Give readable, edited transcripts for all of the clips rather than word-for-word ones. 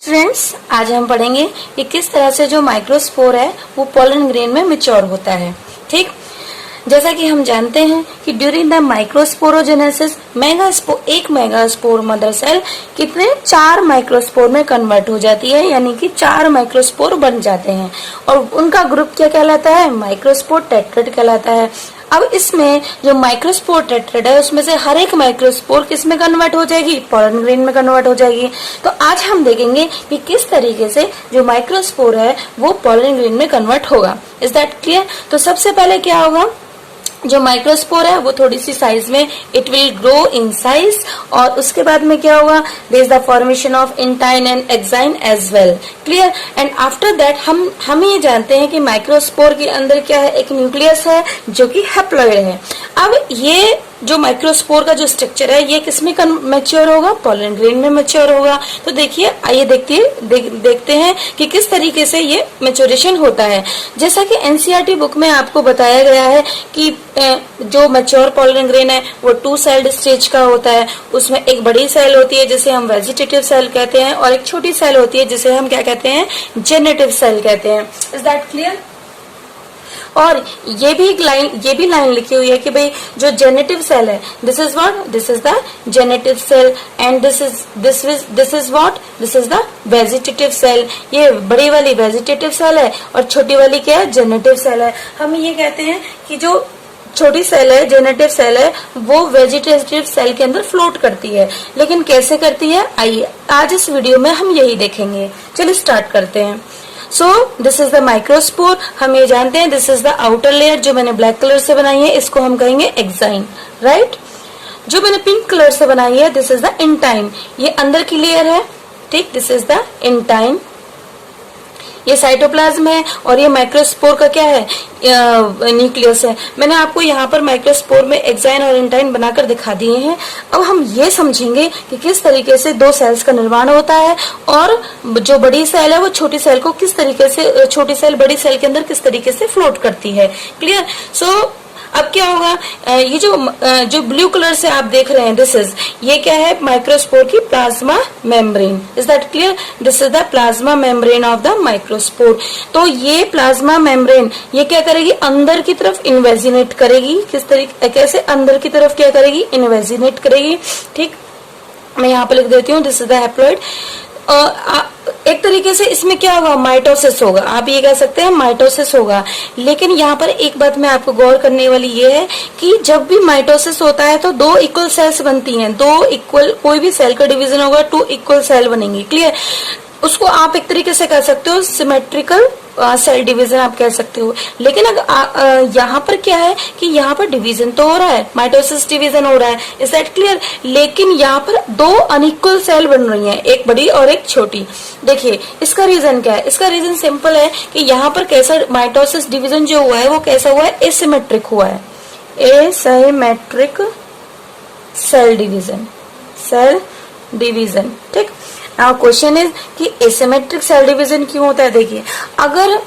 Friends, आज हम पढ़ेंगे कि किस तरह से जो माइक्रोस्पोर है वो पोलन ग्रेन में मैच्योर होता है। ठीक, जैसा कि हम जानते हैं कि ड्यूरिंग द माइक्रोस्पोरोजेनेसिस एक मेगास्पोर मदर सेल कितने 4 माइक्रोस्पोर में कन्वर्ट हो जाती है, यानी कि 4 माइक्रोस्पोर बन जाते हैं और उनका ग्रुप क्या कहलाता है? माइक्रोस्पोर टेट्राड कहलाता है। अब इसमें जो माइक्रोस्पोर टेट्राड है उसमें से हर एक माइक्रोस्पोर किस में कन्वर्ट हो जाएगी? पोलन ग्रेन में कन्वर्ट हो जाएगी। तो आज हम देखेंगे कि किस तरीके से जो माइक्रोस्पोर है वो पोलन ग्रेन में कन्वर्ट होगा। Is that clear? तो सबसे पहले क्या होगा, जो माइक्रोस्पोर है वो थोड़ी सी साइज में it will grow in size, और उसके बाद में क्या होगा, there is the formation of intine and exine as well. Clear? And after that हम ये जानते हैं कि माइक्रोस्पोर के अंदर क्या है, एक न्यूक्लियस है जो कि हैप्लॉइड है। अब ये जो माइक्रोस्पोर का जो स्ट्रक्चर है ये किसमें मैच्योर होगा? पोलन ग्रेन में मैच्योर होगा। तो देखिए, आइए देखते हैं कि किस तरीके से ये मैच्योरेशन होता है। जैसा कि एनसीईआरटी बुक में आपको बताया गया है कि जो मैच्योर पोलन ग्रेन है वो 2 सेल्ड स्टेज का होता है। उसमें एक बड़ी सेल होती है जिसे हम वेजिटेटिव सेल कहते हैं और एक छोटी सेल होती है जिसे हम क्या कहते हैं? जेनेटिव सेल कहते हैं। Is that clear? और ये भी लाइन लिखी हुई है कि भाई जो जेनेटिव सेल है, this is what, this is the generative cell, and this is what, this is the vegetative cell. ये बड़ी वाली वेजिटेटिव सेल है और छोटी वाली क्या है? जेनेटिव सेल है। हम ये कहते हैं कि जो छोटी सेल है, जेनेटिव सेल है, वो वेजिटेटिव सेल के अंदर फ्लोट करती है। लेकिन कैसे करती है, आइए आज इस वीडियो में हम यही देखेंगे। चलिए स्टार्ट करते हैं। So this is the microspore. हम ये जानते हैं this is the outer layer जो मैंने ब्लैक कलर से बनाई है, इसको हम कहेंगे एक्साइन, राइट। जो मैंने पिंक कलर से बनाई है दिस इज द इंटाइन, ये अंदर की लेयर है। ठीक, दिस इज द इंटाइन। ये साइटोप्लाज्म है और ये माइक्रोस्पोर का क्या है? न्यूक्लियस है। मैंने आपको यहाँ पर माइक्रोस्पोर में एक्साइन और इंटाइन बनाकर दिखा दिए हैं। अब हम ये समझेंगे कि किस तरीके से 2 सेल्स का निर्माण होता है और जो बड़ी सेल है वो छोटी सेल को किस तरीके से, छोटी सेल बड़ी सेल के अंदर किस तरीके से फ्लोट करती है। क्लियर? सो अब क्या होगा, ये जो ब्लू कलर से आप देख रहे हैं दिस इज, ये क्या है? माइक्रोस्पोर की plasma membrane. Is that clear? This is the plasma membrane of the microspore. तो ये प्लाज्मा मेम्ब्रेन ये क्या करेगी? अंदर की तरफ इन्वेजिनेट करेगी। किस तरीके, कैसे अंदर की तरफ क्या करेगी? इन्वेजिनेट करेगी। ठीक, मैं यहाँ पे लिख देती हूँ, दिस इज द हैप्लॉइड। एक तरीके से इसमें क्या होगा? माइटोसिस होगा। आप ये कह सकते हैं माइटोसिस होगा। लेकिन यहाँ पर एक बात मैं आपको गौर करने वाली ये है कि जब भी माइटोसिस होता है तो 2 इक्वल सेल्स बनती हैं। 2 इक्वल, कोई भी सेल का डिवीजन होगा 2 इक्वल सेल बनेंगी। क्लियर? उसको आप एक तरीके से कह सकते हो सिमेट्रिकल सेल डिवीजन आप कह सकते हो। लेकिन अगर यहाँ पर क्या है कि यहाँ पर डिवीजन तो हो रहा है, माइटोसिस डिवीजन हो रहा है। Is that clear? लेकिन यहाँ पर 2 अनइक्वल सेल बन रही हैं, एक बड़ी और एक छोटी। देखिए इसका रीजन क्या है? इसका रीजन सिंपल है कि यहाँ पर कैसा माइटोसिस डिवीजन जो हुआ है वो कैसा हुआ है? एसिमेट्रिक हुआ है। Asymmetric cell division. ठीक, नाउ क्वेश्चन इज कि एसिमेट्रिक सेल डिवीजन क्यों होता है? देखिए, अगर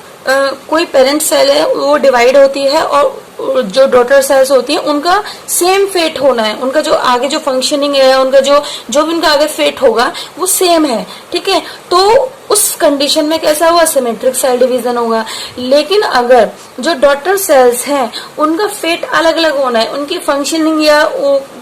कोई पेरेंट सेल है वो डिवाइड होती है और जो डॉटर सेल्स होती हैं उनका सेम फेट होना है, उनका जो आगे जो फंक्शनिंग है, उनका जो भी उनका आगे फेट होगा वो सेम है। ठीक है, तो उस कंडीशन में कैसा हुआ? सिमेट्रिक सेल डिवीजन होगा। लेकिन अगर जो डॉटर सेल्स हैं उनका फेट अलग अलग होना है, उनकी फंक्शनिंग या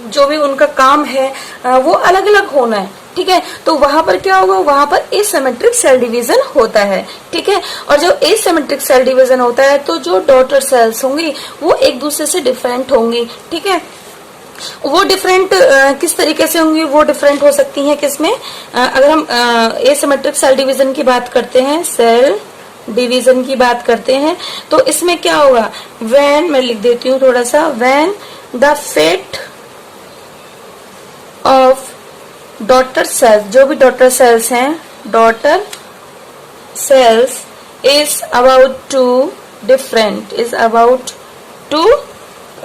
जो भी उनका काम है वो अलग अलग होना है। ठीक है, तो वहां पर क्या होगा? वहां पर एसिमेट्रिक सेल डिवीजन होता है। ठीक है, और जब एसिमेट्रिक सेल डिवीजन होता है तो जो डॉटर सेल्स होंगी वो एक दूसरे से डिफरेंट होंगी। ठीक है, वो डिफरेंट किस तरीके से होंगी? वो डिफरेंट हो सकती हैं किसमें? अगर हम एसिमेट्रिक सेल डिवीजन की बात करते हैं, सेल डिवीजन की बात करते हैं, तो इसमें क्या होगा? व्हेन, मैं लिख देती हूँ थोड़ा सा, when the fate of daughter cells, जो भी डॉटर सेल्स हैं, daughter cells is about to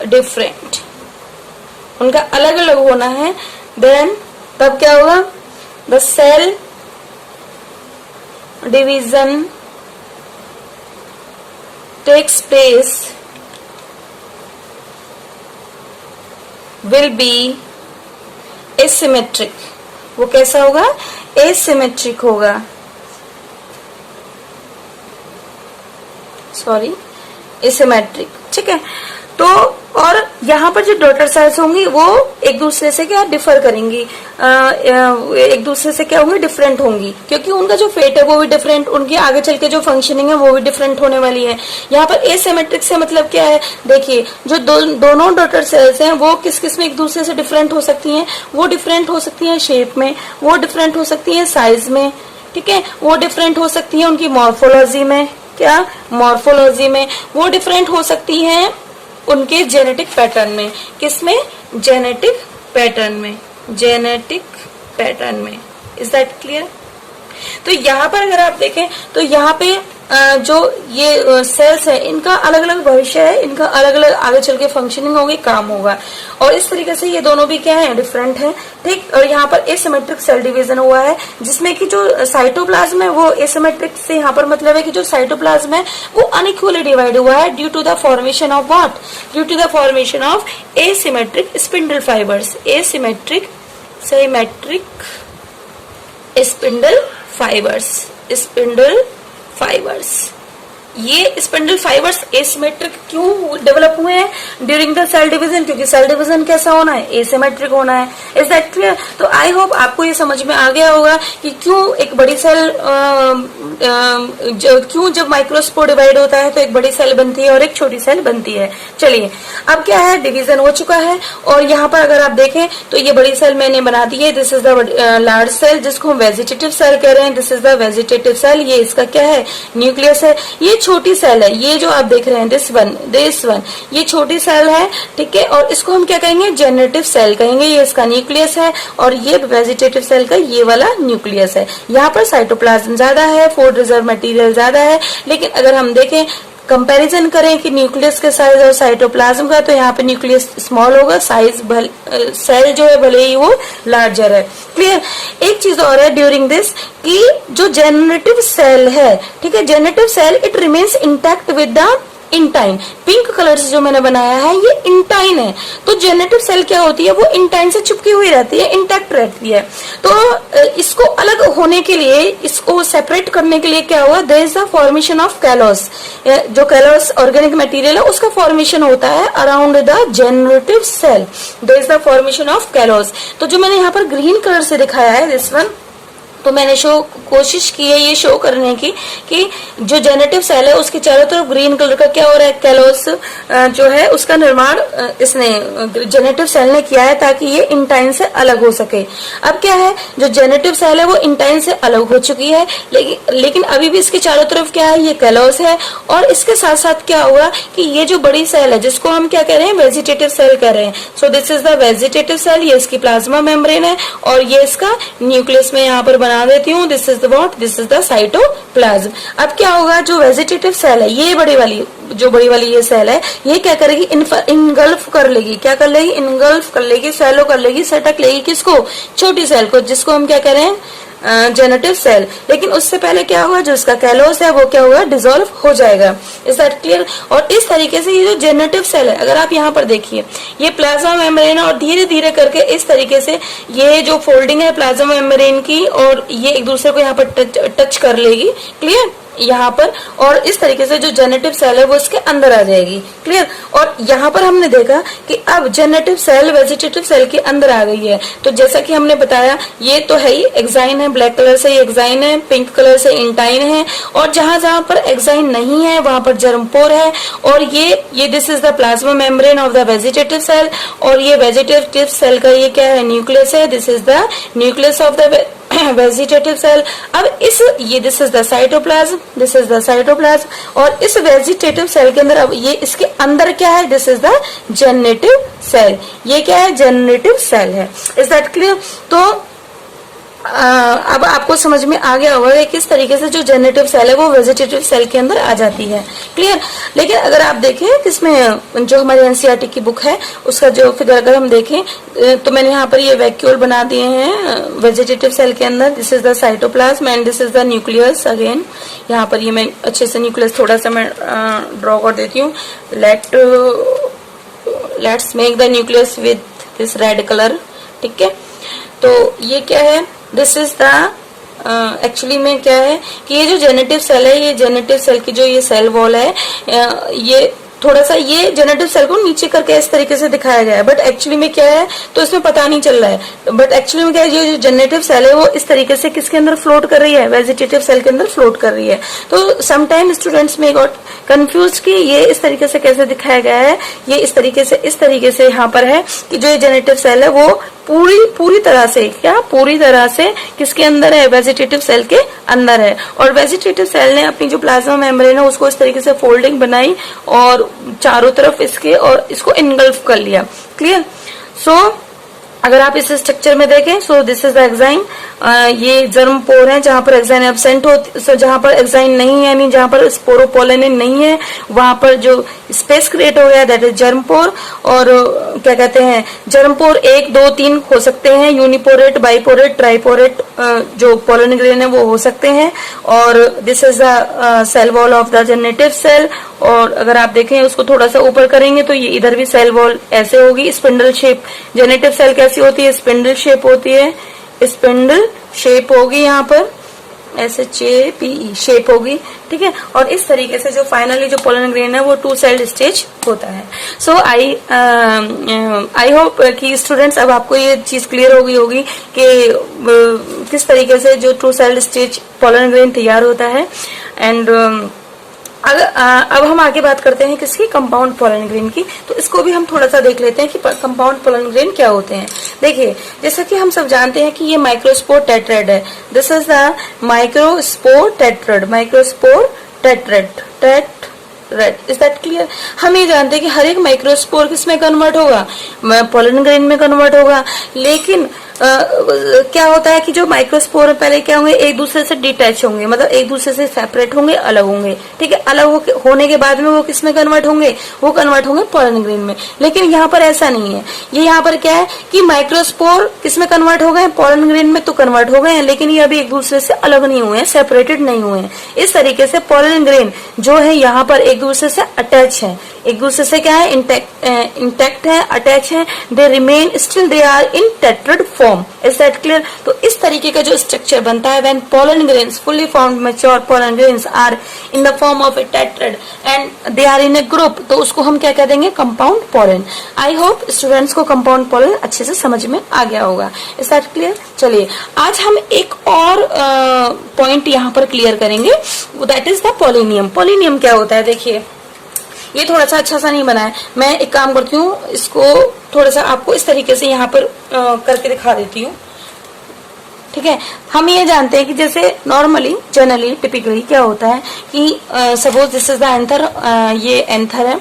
different, उनका अलग अलग होना है, देन तब क्या होगा? The cell division takes place will be asymmetric. वो कैसा होगा? एसिमेट्रिक होगा। सॉरी एसिमेट्रिक, ठीक है। तो और यहाँ पर जो डॉटर सेल्स होंगी वो एक दूसरे से क्या डिफर करेंगी, एक दूसरे से क्या होंगी, डिफरेंट होंगी, क्योंकि उनका जो फेट है वो भी डिफरेंट, उनकी आगे चल के जो फंक्शनिंग है वो भी डिफरेंट होने वाली है। यहाँ पर एसिमेट्रिक से मतलब क्या है, देखिए जो दोनों डॉटर सेल्स हैं वो किस किस में एक दूसरे से डिफरेंट हो सकती हैं, वो डिफरेंट हो सकती हैं शेप में, वो डिफरेंट हो सकती हैं साइज में, ठीक है, वो डिफरेंट हो सकती है उनकी मॉर्फोलॉजी में, क्या मॉर्फोलॉजी में, वो डिफरेंट हो सकती हैं उनके जेनेटिक पैटर्न में, किसमें, जेनेटिक पैटर्न में, जेनेटिक पैटर्न में। Is that clear? तो यहाँ पर अगर आप देखें तो यहाँ पे जो ये सेल्स है इनका अलग अलग भविष्य है, इनका अलग अलग आगे चल के फंक्शनिंग होगी, काम होगा, और इस तरीके से ये दोनों भी क्या है, डिफरेंट है, ठीक। और यहाँ पर एसिमेट्रिक सेल डिवीजन हुआ है, जिसमें कि जो साइटोप्लाज्म है वो एसिमेट्रिक से यहाँ पर मतलब है कि जो साइटोप्लाज्म है वो अनइक्वली डिवाइड हुआ है due to the formation of what, due to the formation of asymmetric spindle fibres, asymmetric symmetric spindle fibres, spindle fibres. ये स्पिंडल फाइबर्स एसिमेट्रिक क्यों डेवलप हुए हैं ड्यूरिंग द सेल डिवीजन, क्योंकि cell division कैसा होना है, एसिमेट्रिक होना है। Is that clear? तो आई होप आपको ये समझ में आ गया होगा कि क्यों एक बड़ी सेल क्यों जब माइक्रोस्पोर डिवाइड होता है तो एक बड़ी सेल बनती है और एक छोटी सेल बनती है। चलिए अब क्या है, डिवीजन हो चुका है, और यहाँ पर अगर आप देखें तो ये बड़ी सेल मैंने बना दी है, this is the large cell जिसको हम वेजिटेटिव सेल कह रहे हैं, this is the vegetative cell, ये इसका क्या है, न्यूक्लियस है। ये छोटी सेल है, ये जो आप देख रहे हैं दिस वन, ये छोटी सेल है, ठीक है, और इसको हम क्या कहेंगे, जेनरेटिव सेल कहेंगे, ये इसका न्यूक्लियस है, और ये वेजिटेटिव सेल का ये वाला न्यूक्लियस है। यहाँ पर साइटोप्लाज्म ज्यादा है, फूड रिजर्व मटेरियल ज्यादा है, लेकिन अगर हम देखें कंपैरिजन करें कि न्यूक्लियस के साइज और साइटोप्लाज्म का, तो यहाँ पे न्यूक्लियस स्मॉल होगा, साइज सेल जो है भले ही वो लार्जर है। क्लियर? एक चीज और है ड्यूरिंग दिस कि जो जेनरेटिव सेल है, ठीक है, generative cell it remains intact with the intine, pink colour से जो मैंने बनाया है ये इंटाइन है। तो जेनेटिव सेल क्या होती है, वो इंटाइन से चिपकी हुई रहती है, इंटैक्ट रहती है। तो इसको अलग होने के लिए, इसको सेपरेट करने के लिए क्या हुआ, there is the formation of callose, जो कैलोस ऑर्गेनिक मटेरियल है उसका फॉर्मेशन होता है around the generative cell, there is the formation of callose. तो जो मैंने यहाँ पर ग्रीन कलर से दिखाया है दिस वन, तो मैंने कोशिश की है ये शो करने की कि जो जेनेटिव सेल है उसके चारों तरफ ग्रीन कलर का क्या हो रहा है, कैलोस जो है उसका निर्माण इसने जेनेटिव सेल ने किया है ताकि ये इंटाइन से अलग हो सके। अब क्या है, जो जेनेटिव सेल है वो इंटाइन से अलग हो चुकी है, लेकिन अभी भी इसके चारों तरफ क्या है, ये कैलोस है। और इसके साथ साथ क्या हुआ कि ये जो बड़ी सेल है जिसको हम क्या कह रहे हैं, वेजिटेटिव सेल कह रहे हैं। So this is the vegetative cell, ये इसकी प्लाज्मा मेम्ब्रेन है, और ये इसका न्यूक्लियस में यहाँ पर बना देती हूँ, this is the what, this is the cytoplasm. अब क्या होगा, जो वेजिटेटिव सेल है, ये बड़ी वाली ये सेल है, ये क्या करेगी, इनगल्फ कर लेगी, क्या कर लेगी, इनगल्फ कर लेगी, सैलो कर लेगी, सटक लेगी किसको, छोटी सेल को, जिसको हम क्या कह रहे हैं, जेनेटिव सेल। लेकिन उससे पहले क्या होगा, जो इसका कैलोस है वो क्या होगा, डिसॉल्व हो जाएगा। Is that clear? और इस तरीके से ये जो जेनेटिव सेल है, अगर आप यहाँ पर देखिए, ये प्लाज्मा मेम्ब्रेन और धीरे धीरे करके इस तरीके से ये जो फोल्डिंग है प्लाज्मा मेम्ब्रेन की, और ये एक दूसरे को यहाँ पर टच कर लेगी, क्लियर, यहाँ पर, और इस तरीके से जो जेनेटिव सेल है वो इसके अंदर आ जाएगी। क्लियर? और यहाँ पर हमने देखा कि अब जेनेटिव सेल वेजिटेटिव सेल के अंदर आ गई है। तो जैसा कि हमने बताया, ये तो है ही एक्साइन है, ब्लैक कलर से ये एक्साइन है, पिंक कलर से इंटाइन है, और जहां जहां पर एक्साइन नहीं है वहां पर जर्मपोर है। और ये this is the plasma membrane of the vegetative cell, और ये वेजिटेटिव सेल का ये क्या है, न्यूक्लियस है, this is the nucleus of the vegetative cell. अब ये this is the cytoplasm, this is the cytoplasm, और इस वेजिटेटिव सेल के अंदर अब ये इसके अंदर क्या है, this is the generative cell, ये क्या है, जेनरेटिव सेल है। Is that clear? तो अब आपको समझ में आ गया होगा कि किस तरीके से जो जेनेटिव सेल है वो वेजिटेटिव सेल के अंदर आ जाती है। क्लियर? लेकिन अगर आप देखें इसमें जो हमारी एनसीईआरटी की बुक है उसका जो फिगर अगर हम देखें तो मैंने यहाँ पर ये वैक्यूल बना दिए हैं वेजिटेटिव सेल के अंदर, this is the cytoplasm and this is the nucleus. Again यहाँ पर ये मैं अच्छे से न्यूक्लियस थोड़ा सा मैं ड्रॉ कर देती हूँ। Let's make the nucleus with this red colour. ठीक है, तो ये क्या है, दिस इज द एक्चुअली में क्या है कि ये जो जेनेटिव सेल है, ये जेनेटिव सेल की जो ये सेल वॉल है, ये थोड़ा सा ये जेनेटिव सेल को नीचे करके इस तरीके से दिखाया गया है, बट एक्चुअली में क्या है तो इसमें पता नहीं चल रहा है। बट एक्चुअली में क्या है, ये जो जेनेटिव सेल है वो इस तरीके से किसके अंदर फ्लोट कर रही है, वेजिटेटिव सेल के अंदर फ्लोट कर रही है। तो समटाइम स्टूडेंट्स में गॉट कंफ्यूज कि ये इस तरीके से कैसे दिखाया गया है। ये इस तरीके से यहाँ पर है कि जो ये जेनेटिव सेल है वो पूरी तरह से पूरी तरह से किसके अंदर है, वेजिटेटिव सेल के अंदर है। और वेजिटेटिव सेल ने अपनी जो प्लाज्मा मेम्ब्रेन है उसको इस तरीके से फोल्डिंग बनाई और चारों तरफ इसके और इसको इनगल्फ कर लिया। क्लियर? सो अगर आप इस स्ट्रक्चर में देखें, सो दिस इज द एक्साइन, ये जर्म पोर है जहां पर एक्साइन एब्सेंट होती, सो जहां पर एक्साइन नहीं है यानी जहां पर स्पोरोपोलेनिन नहीं है वहां पर जो स्पेस क्रिएट हो गया दैट इज जर्म पोर। और क्या कहते हैं, जर्म पोर 1, 2, 3 हो सकते हैं, यूनिपोरेट, बाइपोरेट, ट्राइपोरेट जो पोलन ग्रेन है वो हो सकते हैं। और this is the cell wall of the generative cell. और अगर आप देखें उसको थोड़ा सा ऊपर करेंगे तो ये इधर भी सेल वॉल ऐसे होगी, स्पिंडल शेप। जेनेटिव सेल कैसी होती है, स्पिंडल शेप होती है, स्पिंडल शेप होगी, यहाँ पर SHAPE शेप होगी। ठीक है, और इस तरीके से जो फाइनली जो पोलन ग्रेन है वो 2 सेल्ड स्टेज होता है। सो आई होप कि स्टूडेंट्स अब आपको ये चीज क्लियर हो गई होगी कि किस तरीके से जो 2 सेल्ड स्टेज पोलन ग्रेन तैयार होता है। एंड अब हम आगे बात करते हैं किसकी, कंपाउंड पोलन ग्रेन की। तो इसको भी हम थोड़ा सा देख लेते हैं कि कंपाउंड पोलन ग्रेन क्या होते हैं। देखिए, जैसा कि हम सब जानते हैं कि ये माइक्रोस्पोर टेट्राड है। This is the microspore tetrad, microspore tetrad. Is that clear? हम ये जानते हैं कि हर एक माइक्रोस्पोर किसमें कन्वर्ट होगा, पोलन ग्रेन में कन्वर्ट होगा। लेकिन क्या होता है कि जो माइक्रोस्पोर पहले क्या होंगे, एक दूसरे से डिटैच होंगे, मतलब एक दूसरे से सेपरेट होंगे, अलग होंगे। ठीक है, अलग होने के बाद में वो किसमें कन्वर्ट होंगे, वो कन्वर्ट होंगे पोलन ग्रेन में। लेकिन यहाँ पर ऐसा नहीं है। ये यहाँ पर क्या है कि माइक्रोस्पोर किसमें कन्वर्ट हो गए, पोलन ग्रेन में तो कन्वर्ट हो गए हैं, लेकिन ये अभी एक दूसरे से अलग नहीं हुए हैं, सेपरेटेड नहीं हुए हैं। इस तरीके से पोलन ग्रेन जो है यहाँ पर एक दूसरे से अटैच है, एक दूसरे से क्या है, इंटैक्ट है, अटैच है। They remain still they are in tetrad form. Is that clear? तो इस तरीके का जो स्ट्रक्चर बनता है when pollen grains fully formed mature pollen grains are in the form of a tetrad and they are in a group, तो उसको हम क्या कह देंगे, compound pollen. I hope students को कंपाउंड पोलन अच्छे से समझ में आ गया होगा। Is that clear? चलिए आज हम एक और पॉइंट यहाँ पर क्लियर करेंगे, that is the polonium. Polonium क्या होता है? देखिए, ये थोड़ा सा अच्छा सा नहीं बना है। मैं एक काम करती हूँ, इसको थोड़ा सा आपको इस तरीके से यहाँ पर करके दिखा देती हूँ। ठीक है, हम ये जानते हैं कि जैसे नॉर्मली, जनरली, टिपिकली क्या होता है कि suppose this is the anther, ये एंथर है।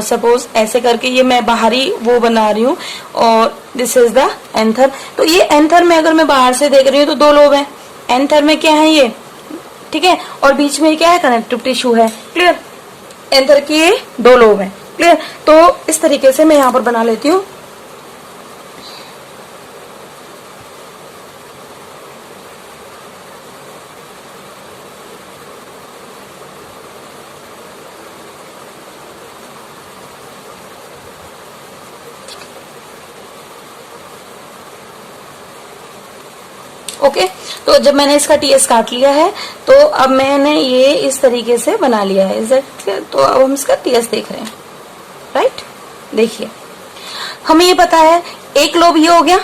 सपोज ऐसे करके ये मैं बाहरी वो बना रही हूँ और दिस इज द एंथर। तो ये एंथर में अगर मैं बाहर से देख रही हूँ तो 2 लोब हैं। एंथर में क्या है ये, ठीक है, और बीच में क्या है, कनेक्टिव टिश्यू है। क्लियर? एंथर की ये 2 लोब हैं। क्लियर? तो इस तरीके से मैं यहाँ पर बना लेती हूँ। ओके, तो जब मैंने इसका टीएस काट लिया है तो अब मैंने ये इस तरीके से बना लिया है। Is that clear? तो अब हम इसका टीएस देख रहे हैं, राइट? देखिए, हमें ये पता है एक लोब ये हो गया,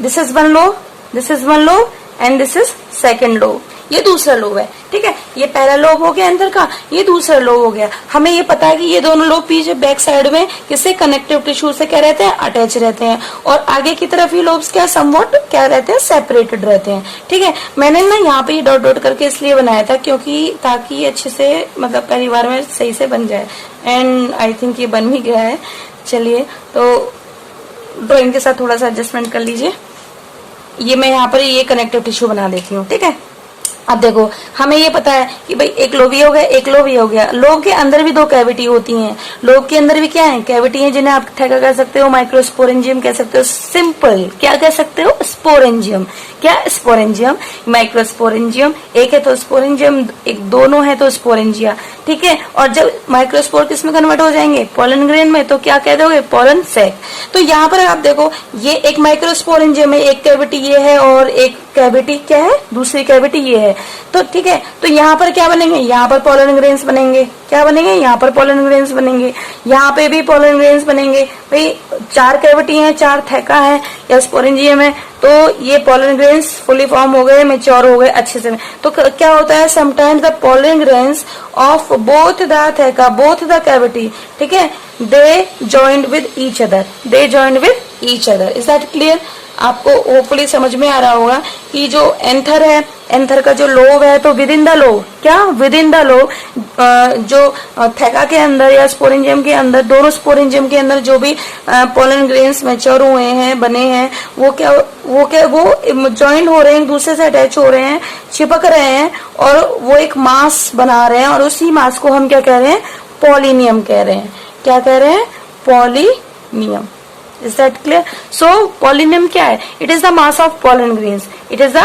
this is 1 lobe, this is 1 lobe and this is second lobe. ये दूसरा लोब है। ठीक है, ये पहला लोब हो गया एंथर का, ये दूसरा लोब हो गया। हमें ये पता है कि ये दोनों लोब पीछे बैक साइड में किससे, कनेक्टिव टिश्यू से क्या रहते हैं, अटैच रहते हैं। और आगे की तरफ ये लोब्स क्या समवॉट क्या रहते हैं, सेपरेटेड रहते हैं। ठीक है, मैंने ना यहाँ पे ये डॉट डॉट करके इसलिए बनाया था क्योंकि ताकि ये अच्छे से, मतलब पहली बार में सही से बन जाए। एंड आई थिंक ये बन भी गया है। चलिए, तो ड्रॉइंग के साथ थोड़ा सा एडजस्टमेंट कर लीजिए। ये मैं यहाँ पर ये कनेक्टिव टिश्यू बना देती हूँ। ठीक है, अब देखो, हमें ये पता है कि भाई एक लोब ये हो गया, एक लोब ये हो गया। लोब के अंदर भी दो कैविटी होती हैं। लोब के अंदर भी क्या है, कैविटी है, जिन्हें आप थैका कह सकते हो, माइक्रोस्पोरेंजियम कह सकते हो। सिंपल क्या कह सकते हो, स्पोरेंजियम। क्या, स्पोरेंजियम, माइक्रोस्पोरेंजियम। एक है तो स्पोरेंजियम, एक दोनों है तो स्पोरेंजिया। ठीक है। और जब माइक्रोस्पोर किस में कन्वर्ट हो जाएंगे, पोलन ग्रेन में, तो क्या कह दोगे, पोलन सैक। तो यहाँ पर आप देखो, ये एक माइक्रोस्पोरेंजियम है, एक कैविटी ये है और एक कैविटी क्या है, दूसरी कैविटी ये है। तो ठीक है, तो यहाँ पर क्या बनेंगे, यहाँ पर पोलन ग्रेन्स बनेंगे। क्या बनेंगे, यहाँ पर पोलन ग्रेन्स बनेंगे, यहाँ पे भी पोलन ग्रेन्स बनेंगे। भाई 4 कैविटी हैं, 4 थैका है या स्पोरेंजियम है, तो ये पोलन ग्रेन्स फुली फॉर्म हो गए, मैच्योर हो गए अच्छे से। तो क्या होता है, sometimes the pollen grains of both the theca, both the cavity, ठीक है, they joined with each other, they joined with each other. Is that clear? आपको होपफुली समझ में आ रहा होगा कि जो एंथर है, एंथर का जो लोब है, तो विद इन द लोब, क्या, विद इन द लोब, जो थैका के अंदर या स्पोरेंजियम के अंदर, दोनों स्पोरेंजियम के अंदर जो भी पोलन ग्रेन्स मैच्योर हुए हैं, बने हैं, वो ज्वाइन हो रहे हैं, एक दूसरे से अटैच हो रहे हैं, चिपक रहे हैं और वो एक मास बना रहे हैं। और उसी मास को हम क्या कह रहे हैं, पॉलिनियम कह रहे हैं। क्या कह रहे हैं, पॉलिनियम। Is that clear? So pollinum क्या है? It is the mass of pollen grains. It is the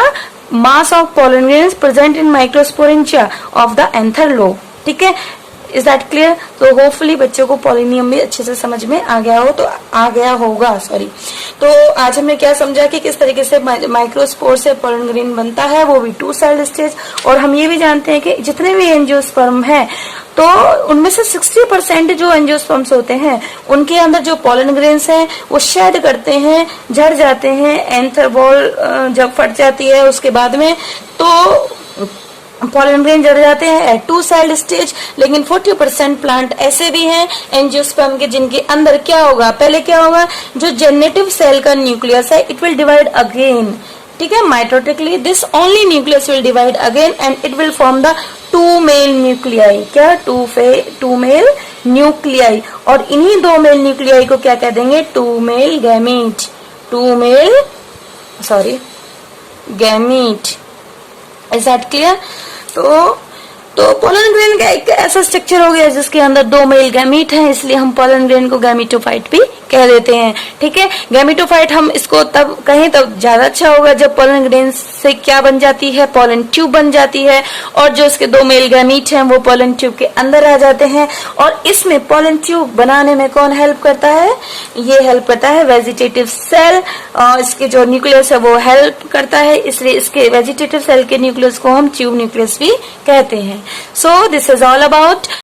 mass of pollen grains present in microsporangia of the anther lobe. ठीक है? Is that clear? तो होपफुली बच्चों को पॉलिनियम भी अच्छे से समझ में आ गया हो, तो आ गया होगा, सॉरी। तो आज हमने क्या समझा कि किस तरीके से माइक्रोस्पोर से पोलन ग्रेन बनता है, वो भी 2 सेल्ड स्टेज। और हम ये भी जानते हैं कि जितने भी एंजियोस्पर्म है, तो उनमें से 60% जो एंजियोस्पर्म्स होते हैं, उनके अंदर जो पोलन ग्रेन्स हैं वो शेड करते हैं, झड़ जाते हैं। एंथर बॉल जब फट जाती है उसके बाद में, तो पोलन ग्रेन जड़ जाते हैं एट 2 सेल्ड स्टेज। लेकिन 40% प्लांट ऐसे भी हैं एंजियोस्पर्म के, जिनके अंदर क्या होगा, पहले क्या होगा, जो जेनेटिव सेल का न्यूक्लियस है, इट विल डिवाइड अगेन, ठीक है, mitotically. This only nucleus will divide again and it will form the 2 male nuclei. क्या, 2 मेल न्यूक्लियाई। और इन्हीं 2 मेल न्यूक्लियाई को क्या कह देंगे, 2 male gamete, 2 male gamete. Is that clear? तो पोलन ग्रेन का एक ऐसा स्ट्रक्चर हो गया जिसके अंदर 2 मेल गैमीट हैं, इसलिए हम पोलन ग्रेन को गैमीटोफाइट भी कह देते हैं। ठीक है, गैमीटोफाइट हम इसको तब कहें तब ज्यादा अच्छा होगा जब पोलन ग्रेन से क्या बन जाती है, पोलन ट्यूब बन जाती है, और जो इसके 2 मेल गैमीट हैं वो पोलन ट्यूब के अंदर आ जाते हैं। और इसमें पोलन ट्यूब बनाने में कौन हेल्प करता है, ये हेल्प करता है वेजिटेटिव सेल। इसके जो न्यूक्लियस है वो हेल्प करता है, इसलिए इसके वेजिटेटिव सेल के न्यूक्लियस को हम ट्यूब न्यूक्लियस भी कहते हैं। So this is all about